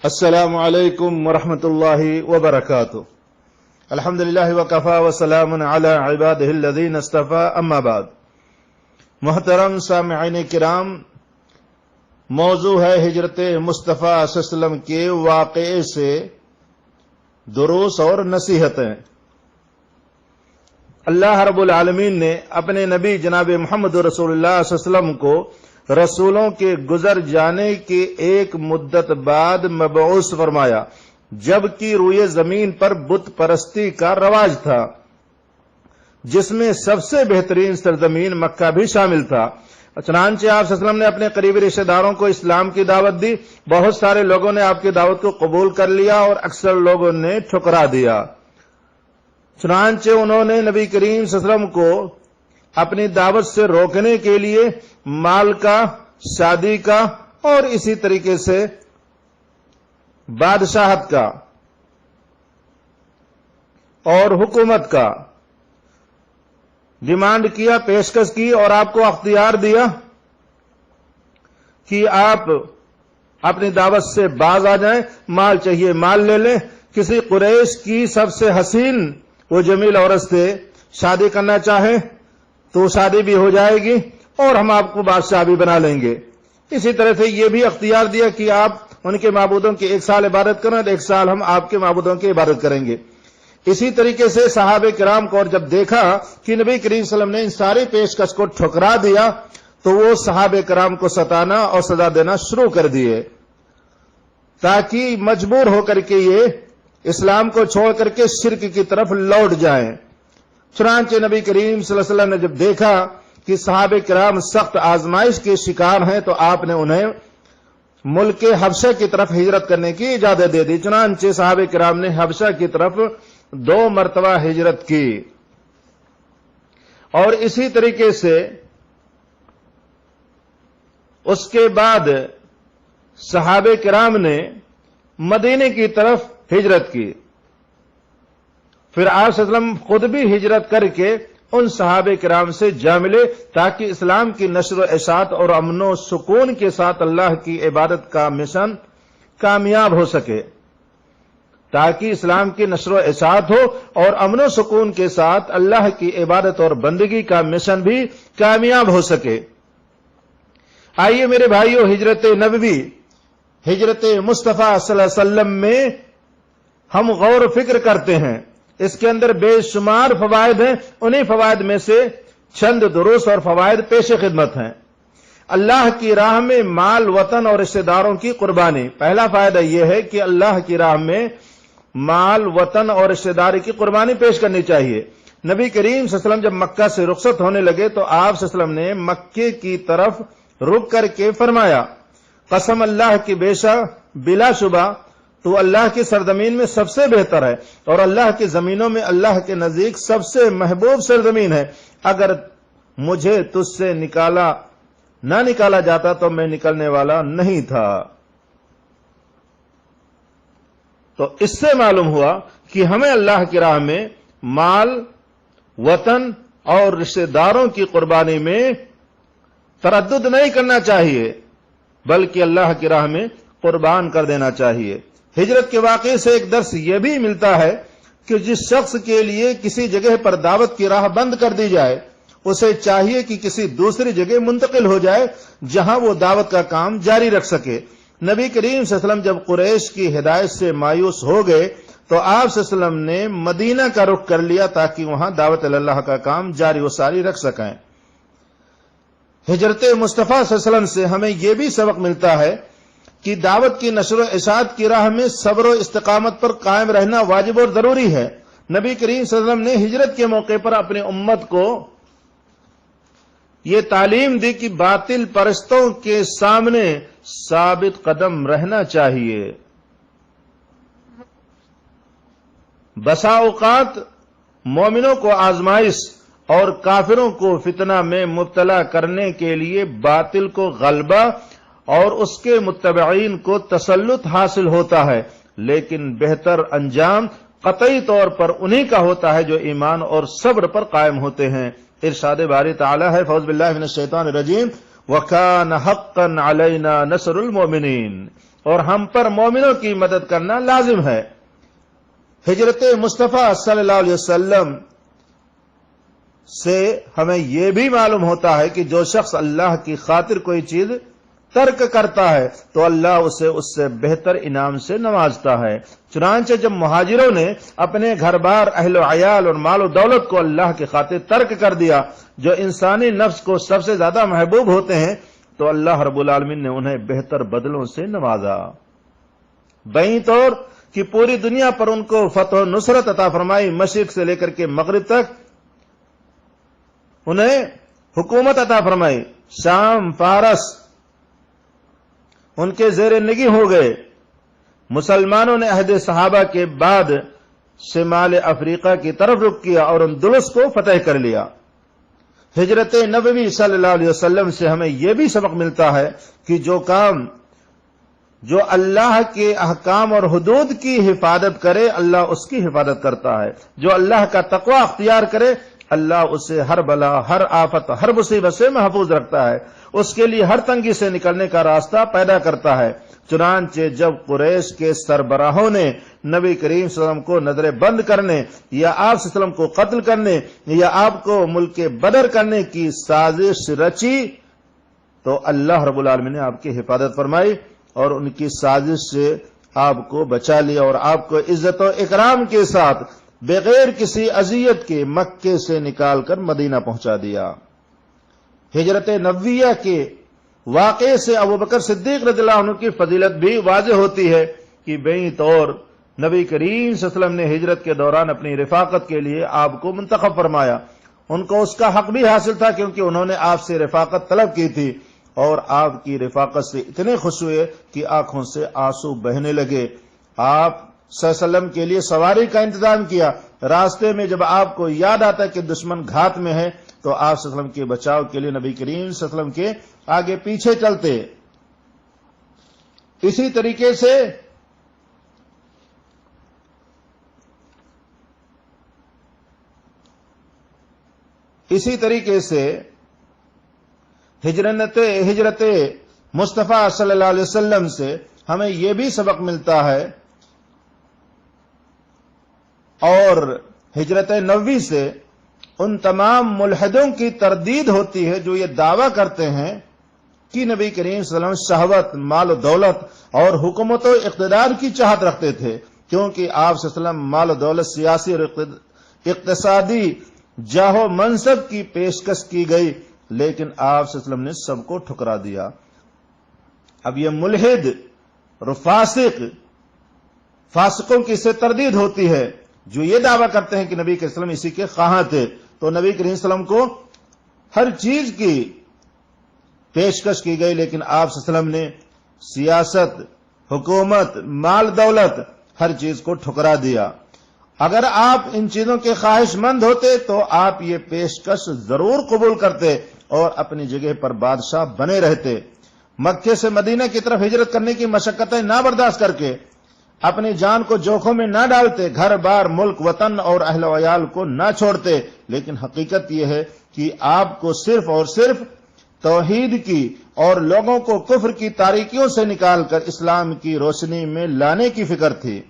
السلام علیکم ورحمۃ اللہ وبرکاتہ۔ الحمدللہ وکفی وسلام علی عبادہ الذین اصطفی، اما بعد۔ محترم سامعین کرام، موضوع ہے ہجرت مصطفیٰ صلی اللہ علیہ وسلم کے واقعے سے دروس اور نصیحتیں۔ اللہ رب العالمین نے اپنے نبی جناب محمد رسول اللہ صلی اللہ علیہ وسلم کو رسولوں کے گزر جانے کے ایک مدت بعد مبعوث فرمایا، جبکہ روئے زمین پر بت پرستی کا رواج تھا، جس میں سب سے بہترین سرزمین مکہ بھی شامل تھا۔ چنانچہ آپ صلی اللہ علیہ وسلم نے اپنے قریبی رشتہ داروں کو اسلام کی دعوت دی۔ بہت سارے لوگوں نے آپ کی دعوت کو قبول کر لیا اور اکثر لوگوں نے ٹھکرا دیا۔ چنانچہ انہوں نے نبی کریم صلی اللہ علیہ وسلم کو اپنی دعوت سے روکنے کے لیے مال کا، شادی کا اور اسی طریقے سے بادشاہت کا اور حکومت کا ڈیمانڈ کیا، پیشکش کی، اور آپ کو اختیار دیا کہ آپ اپنی دعوت سے باز آ جائیں، مال چاہیے مال لے لیں۔ کسی قریش کی سب سے حسین وہ جمیل عورت سے شادی کرنا چاہیں تو شادی بھی ہو جائے گی اور ہم آپ کو بادشاہ بھی بنا لیں گے۔ اسی طرح سے یہ بھی اختیار دیا کہ آپ ان کے معبودوں کی 1 سال عبادت کریں اور 1 سال ہم آپ کے معبودوں کی عبادت کریں گے۔ اسی طریقے سے صحابہ کرام کو اور جب دیکھا کہ نبی کریم صلی اللہ علیہ وسلم نے ان ساری پیشکش کو ٹھکرا دیا تو وہ صحابہ کرام کو ستانا اور سزا دینا شروع کر دیے، تاکہ مجبور ہو کر کے یہ اسلام کو چھوڑ کر کے شرک کی طرف لوٹ جائیں۔ چنانچہ نبی کریم صلی اللہ علیہ وسلم نے جب دیکھا کہ صحابہ کرام سخت آزمائش کے شکار ہیں تو آپ نے انہیں ملک حبشہ کی طرف ہجرت کرنے کی اجازت دے دی۔ چنانچہ صحابہ کرام نے حبشہ کی طرف 2 مرتبہ ہجرت کی، اور اسی طریقے سے اس کے بعد صحابہ کرام نے مدینے کی طرف ہجرت کی۔ پھر آپ صلی اللہ علیہ وسلم خود بھی ہجرت کر کے ان صحابہ کرام سے جا ملے، تاکہ اسلام کی نشر و اشاعت اور امن و سکون کے ساتھ اللہ کی عبادت کا مشن کامیاب ہو سکے، تاکہ اسلام کی نشر و اشاعت ہو اور امن و سکون کے ساتھ اللہ کی عبادت اور بندگی کا مشن بھی کامیاب ہو سکے۔ آئیے میرے بھائیو، ہجرت نبوی، ہجرت مصطفیٰ صلی اللہ علیہ وسلم میں ہم غور و فکر کرتے ہیں، اس کے اندر بے شمار فوائد ہیں۔ انہی فوائد میں سے چند دروس اور فوائد پیش خدمت ہیں۔ اللہ کی راہ میں مال، وطن اور رشتہ داروں کی قربانی۔ پہلا فائدہ یہ ہے کہ اللہ کی راہ میں مال، وطن اور رشتہ داری کی قربانی پیش کرنی چاہیے۔ نبی کریم صلی اللہ علیہ وسلم جب مکہ سے رخصت ہونے لگے تو آپ صلی اللہ علیہ وسلم نے مکے کی طرف رک کر کے فرمایا، قسم اللہ کی بے شک بلا شبہ تو اللہ کی سرزمین میں سب سے بہتر ہے، اور اللہ کی زمینوں میں اللہ کے نزدیک سب سے محبوب سرزمین ہے۔ اگر مجھے تجھ سے نہ نکالا جاتا تو میں نکلنے والا نہیں تھا۔ تو اس سے معلوم ہوا کہ ہمیں اللہ کی راہ میں مال، وطن اور رشتہ داروں کی قربانی میں تردد نہیں کرنا چاہیے، بلکہ اللہ کی راہ میں قربان کر دینا چاہیے۔ ہجرت کے واقعے سے ایک درس یہ بھی ملتا ہے کہ جس شخص کے لیے کسی جگہ پر دعوت کی راہ بند کر دی جائے، اسے چاہیے کہ کسی دوسری جگہ منتقل ہو جائے جہاں وہ دعوت کا کام جاری رکھ سکے۔ نبی کریم صلی اللہ علیہ وسلم جب قریش کی ہدایت سے مایوس ہو گئے تو آپ صلی اللہ علیہ وسلم نے مدینہ کا رخ کر لیا، تاکہ وہاں دعوت اللہ کا کام جاری و ساری رکھ سکیں۔ ہجرت مصطفیٰ صلی اللہ علیہ وسلم سے ہمیں یہ بھی سبق ملتا ہے کہ دعوت کی نشر و اشاعت کی راہ میں صبر و استقامت پر قائم رہنا واجب اور ضروری ہے۔ نبی کریم صلی اللہ علیہ وسلم نے ہجرت کے موقع پر اپنی امت کو یہ تعلیم دی کہ باطل پرستوں کے سامنے ثابت قدم رہنا چاہیے۔ بسا اوقات مومنوں کو آزمائش اور کافروں کو فتنہ میں مبتلا کرنے کے لیے باطل کو غلبہ اور اس کے متبعین کو تسلط حاصل ہوتا ہے، لیکن بہتر انجام قطعی طور پر انہی کا ہوتا ہے جو ایمان اور صبر پر قائم ہوتے ہیں۔ ارشاد باری تعالی ہے، فاعوذ باللہ من الشیطان الرجیم، وَكَانَ حَقًّا عَلَيْنَا نَصْرُ الْمُؤْمِنِينَ۔ اور ہم پر مومنوں کی مدد کرنا لازم ہے۔ ہجرت مصطفیٰ صلی اللہ علیہ وسلم سے ہمیں یہ بھی معلوم ہوتا ہے کہ جو شخص اللہ کی خاطر کوئی چیز ترک کرتا ہے تو اللہ اسے اس سے بہتر انعام سے نوازتا ہے۔ چنانچہ جب مہاجروں نے اپنے گھر بار، اہل و عیال اور مال و دولت کو اللہ کی خاطر ترک کر دیا، جو انسانی نفس کو سب سے زیادہ محبوب ہوتے ہیں، تو اللہ رب العالمین نے انہیں بہتر بدلوں سے نوازا۔ بائیں طور کہ پوری دنیا پر ان کو فتح و نصرت عطا فرمائی، مشرق سے لے کر کے مغرب تک انہیں حکومت عطا فرمائی، شام، فارس ان کے زیر نگی ہو گئے۔ مسلمانوں نے عہد صحابہ کے بعد شمال افریقہ کی طرف رخ کیا اور اندلس کو فتح کر لیا۔ ہجرت نبوی صلی اللہ علیہ وسلم سے ہمیں یہ بھی سبق ملتا ہے کہ جو اللہ کے احکام اور حدود کی حفاظت کرے، اللہ اس کی حفاظت کرتا ہے۔ جو اللہ کا تقوی اختیار کرے، اللہ اسے ہر بلا، ہر آفت، ہر مصیبت سے محفوظ رکھتا ہے، اس کے لیے ہر تنگی سے نکلنے کا راستہ پیدا کرتا ہے۔ چنانچہ جب قریش کے سربراہوں نے نبی کریم صلی اللہ علیہ وسلم کو نظر بند کرنے یا آپ صلی اللہ علیہ وسلم کو قتل کرنے یا آپ کو ملک بدر کرنے کی سازش رچی تو اللہ رب العالمین نے آپ کی حفاظت فرمائی اور ان کی سازش سے آپ کو بچا لیا اور آپ کو عزت و اکرام کے ساتھ بغیر کسی اذیت کے مکے سے نکال کر مدینہ پہنچا دیا۔ ہجرت نبویہ کے واقعے سے ابوبکر صدیق رضی اللہ عنہ کی فضیلت بھی واضح ہوتی ہے کہ بائیں طور نبی کریم صلی اللہ علیہ وسلم نے ہجرت کے دوران اپنی رفاقت کے لیے آپ کو منتخب فرمایا۔ ان کو اس کا حق بھی حاصل تھا کیونکہ انہوں نے آپ سے رفاقت طلب کی تھی اور آپ کی رفاقت سے اتنے خوش ہوئے کہ آنکھوں سے آنسو بہنے لگے۔ آپ صلی اللہ علیہ وسلم کے لیے سواری کا انتظام کیا۔ راستے میں جب آپ کو یاد آتا کہ دشمن گھات میں ہے تو آپ صلی اللہ علیہ وسلم کے بچاؤ کے لیے نبی کریم صلی اللہ علیہ وسلم کے آگے پیچھے چلتے۔ اسی طریقے سے ہجرت مصطفیٰ صلی اللہ علیہ وسلم سے ہمیں یہ بھی سبق ملتا ہے اور ہجرت نبوی سے ان تمام ملحدوں کی تردید ہوتی ہے جو یہ دعویٰ کرتے ہیں کہ نبی کریم صلی اللہ علیہ وسلم شہوت، مال و دولت اور حکومت و اقتدار کی چاہت رکھتے تھے، کیونکہ آپ صلی اللہ علیہ وسلم مال و دولت، سیاسی اور اقتصادی جاہ و منصب کی پیشکش کی گئی، لیکن آپ صلی اللہ علیہ وسلم نے سب کو ٹھکرا دیا۔ اب یہ ملحد اور فاسقوں کی سے تردید ہوتی ہے جو یہ دعویٰ کرتے ہیں کہ نبی کریم صلی اللہ علیہ وسلم اسی کے خواہاں تھے، تو نبی کریم صلی اللہ علیہ وسلم کو ہر چیز کی پیشکش کی گئی لیکن آپ صلی اللہ علیہ وسلم نے سیاست، حکومت، مال دولت ہر چیز کو ٹھکرا دیا۔ اگر آپ ان چیزوں کے خواہش مند ہوتے تو آپ یہ پیشکش ضرور قبول کرتے اور اپنی جگہ پر بادشاہ بنے رہتے۔ مکے سے مدینہ کی طرف ہجرت کرنے کی مشقتیں نہ برداشت کر کے اپنی جان کو جوخم میں نہ ڈالتے، گھر بار، ملک، وطن اور اہل و عیال کو نہ چھوڑتے، لیکن حقیقت یہ ہے کہ آپ کو صرف اور صرف توحید کی اور لوگوں کو کفر کی تاریکیوں سے نکال کر اسلام کی روشنی میں لانے کی فکر تھی۔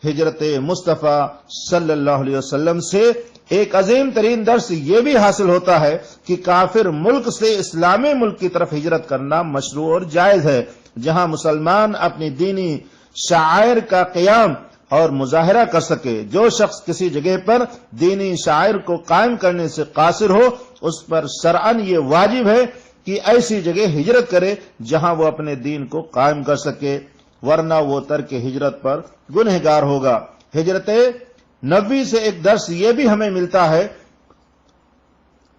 ہجرت مصطفیٰ صلی اللہ علیہ وسلم سے ایک عظیم ترین درس یہ بھی حاصل ہوتا ہے کہ کافر ملک سے اسلامی ملک کی طرف ہجرت کرنا مشروع اور جائز ہے، جہاں مسلمان اپنی دینی شعائر کا قیام اور مظاہرہ کر سکے۔ جو شخص کسی جگہ پر دینی شعائر کو قائم کرنے سے قاصر ہو، اس پر شرعاً یہ واجب ہے کہ ایسی جگہ ہجرت کرے جہاں وہ اپنے دین کو قائم کر سکے، ورنہ وہ ترک ہجرت پر گنہگار ہوگا۔ ہجرت نبوی سے ایک درس یہ بھی ہمیں ملتا ہے،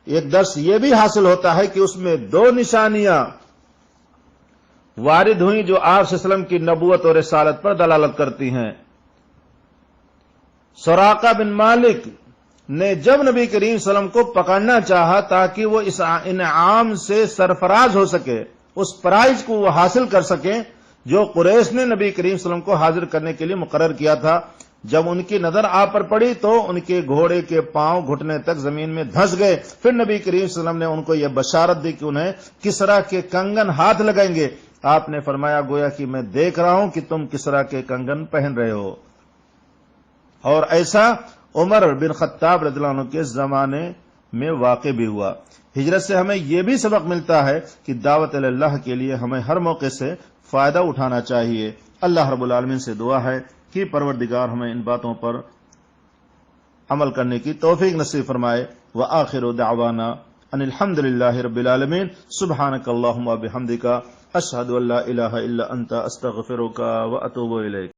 ایک درس یہ بھی حاصل ہوتا ہے کہ اس میں دو نشانیاں وارد ہوئیں جو آپ صلی اللہ علیہ وسلم کی نبوت اور رسالت پر دلالت کرتی ہیں۔ سراقہ بن مالک نے جب نبی کریم صلی اللہ علیہ وسلم کو پکڑنا چاہا تاکہ وہ اس انعام سے سرفراز ہو سکے، اس پرائز کو وہ حاصل کر سکے جو قریش نے نبی کریم صلی اللہ علیہ وسلم کو حاضر کرنے کے لیے مقرر کیا تھا، جب ان کی نظر آپ پر پڑی تو ان کے گھوڑے کے پاؤں گھٹنے تک زمین میں دھنس گئے۔ پھر نبی کریم صلی اللہ علیہ وسلم نے ان کو یہ بشارت دی کہ انہیں کسرا کے کنگن ہاتھ لگائیں گے آپ نے فرمایا گویا کہ میں دیکھ رہا ہوں کہ تم کسرا کے کنگن پہن رہے ہو. اور ایسا عمر بن خطاب رضی اللہ عنہ کے زمانے میں واقع بھی ہوا. ہجرت سے ہمیں یہ بھی سبق ملتا ہے کہ دعوت اللہ کے لیے ہمیں ہر موقع سے فائدہ اٹھانا چاہیے. اللہ رب العالمین سے دعا ہے کہ پروردگار ہمیں ان باتوں پر عمل کرنے کی توفیق نصیب فرمائے. وآخر دعوانا ان الحمد للہ رب العالمین. سبحانک اللہم و بحمدک اشہد ان لا الہ الا انت استغفرک و اتوب الیک.